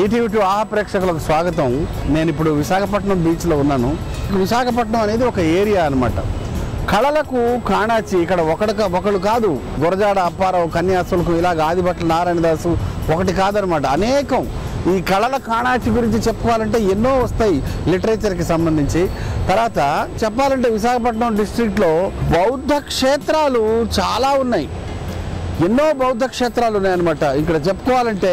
ETV ఆహా ప్రేక్షకులకు స్వాగతం. నేను ఇప్పుడు విశాఖపట్నం బీచ్లో ఉన్నాను. విశాఖపట్నం అనేది ఒక ఏరియా అన్నమాట. కళలకు కాణాచి ఇక్కడ ఒకడు కాదు. గురజాడ అప్పారావు, కన్యాసులకు, ఇలాగ ఆదిభట్ల నారాయణదాసు ఒకటి కాదనమాట, అనేకం. ఈ కళల కాణాచి గురించి చెప్పుకోవాలంటే ఎన్నో వస్తాయి లిటరేచర్కి సంబంధించి. తర్వాత చెప్పాలంటే విశాఖపట్నం డిస్ట్రిక్ట్లో బౌద్ధ క్షేత్రాలు చాలా ఉన్నాయి. ఎన్నో బౌద్ధ క్షేత్రాలు ఉన్నాయన్నమాట. ఇక్కడ చెప్పుకోవాలంటే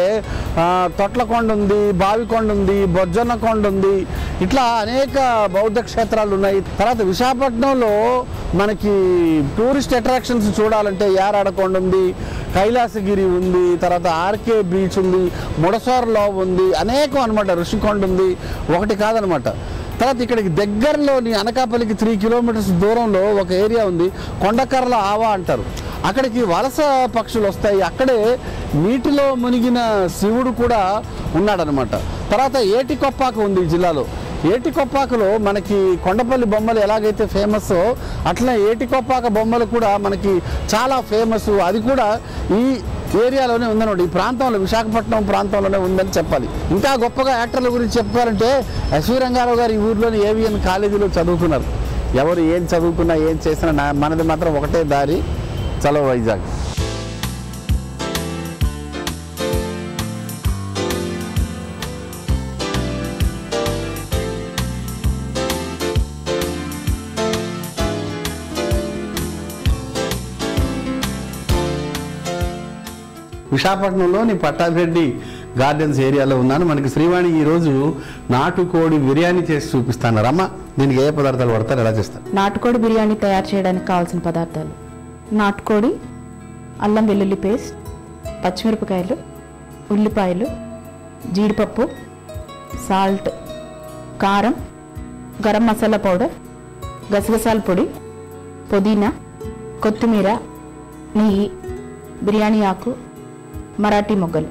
తొట్లకొండ ఉంది, బావికొండ ఉంది, బొజ్జన్న కొండ ఉంది, ఇట్లా అనేక బౌద్ధ క్షేత్రాలు ఉన్నాయి. తర్వాత విశాఖపట్నంలో మనకి టూరిస్ట్ అట్రాక్షన్స్ చూడాలంటే యారాడకొండ ఉంది, కైలాసగిరి ఉంది, తర్వాత ఆర్కే బీచ్ ఉంది, ముడసోర్లో ఉంది, అనేకం అనమాట. ఋషికొండ ఉంది, ఒకటి కాదనమాట. తర్వాత ఇక్కడికి దగ్గరలోని అనకాపల్లికి 3 కిలోమీటర్స్ దూరంలో ఒక ఏరియా ఉంది, కొండకర్ల ఆవా అంటారు. అక్కడికి వలస పక్షులు వస్తాయి. అక్కడే నీటిలో మునిగిన శివుడు కూడా ఉన్నాడనమాట. తర్వాత ఏటికొప్పాక ఉంది ఈ జిల్లాలో. ఏటికొప్పాకలో మనకి కొండపల్లి బొమ్మలు ఎలాగైతే ఫేమస్, అట్లా ఏటికొప్పాక బొమ్మలు కూడా మనకి చాలా ఫేమస్. అది కూడా ఈ ఏరియాలోనే ఉందన్నమాట. ఈ ప్రాంతంలో, విశాఖపట్నం ప్రాంతంలోనే ఉందని చెప్పాలి. ఇంకా గొప్పగా యాక్టర్ల గురించి చెప్పుకోవాలంటే ఎస్వి రంగారావు గారు ఈ ఊర్లోని ఏవిఎన్ కాలేజీలో చదువుకున్నారు. ఎవరు ఏం చదువుకున్నా ఏం చేసినా మనది మాత్రం ఒకటే దారి, చలో వైజాగ్. విశాఖపట్నంలోని పట్టాభిరెడ్డి గార్డెన్స్ ఏరియాలో ఉన్నాను. మనకి శ్రీవాణి ఈరోజు నాటుకోడి బిర్యానీ చేసి చూపిస్తాను. రమ్మ, దీనికి ఏ పదార్థాలు పడతారు, ఎలా చేస్తారు? నాటుకోడి బిర్యానీ తయారు చేయడానికి కావాల్సిన పదార్థాలు: నాటుకోడి, అల్లం వెల్లుల్లి పేస్ట్, పచ్చిమిరపకాయలు, ఉల్లిపాయలు, జీడిపప్పు, సాల్ట్, కారం, గరం మసాలా పౌడర్, గసగసాల పొడి, పుదీనా, కొత్తిమీర, నెయ్యి, బిర్యానీ ఆకు, మరాఠీ మొగ్గలు,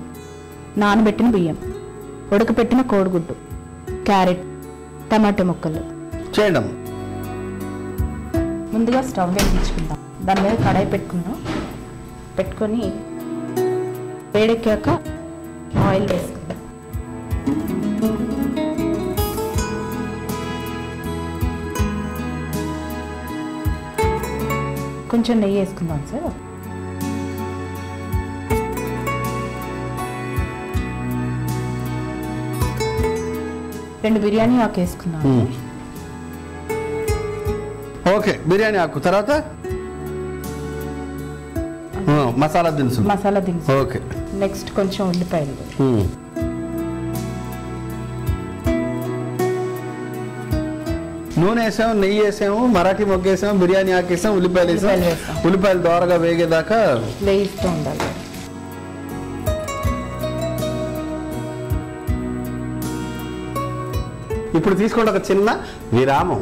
నానబెట్టిన బియ్యం, ఉడకపెట్టిన కోడిగుడ్డు, క్యారెట్, టమాటో ముక్కలు. చేయడం ముందుగా స్టవ్ వెలిగించుకుందాం. దాని మీద కడాయి పెట్టుకొని వేడెక్కాక ఆయిల్ వేసుకుందాం. కొంచెం నెయ్యి వేసుకుందాం సార్. రెండు బిర్యానీ ఆకు వేసుకున్నాం. ఓకే, బిర్యానీ ఆకు. తర్వాత మసాలా దినుసు. ఓకే, నెక్స్ట్ కొంచెం ఉల్లిపాయలు, నూనె వేసాము, నెయ్యి వేసాము, మరాఠీ మొగ్గ వేసాము, బిర్యానీ ఆకు వేసాము, ఉల్లిపాయలు వేసాము. ఉల్లిపాయలు దోరగా వేగేదాకా వేయిస్తూ ఉండాలి. ఇప్పుడు తీసుకోండి ఒక చిన్న విరామం.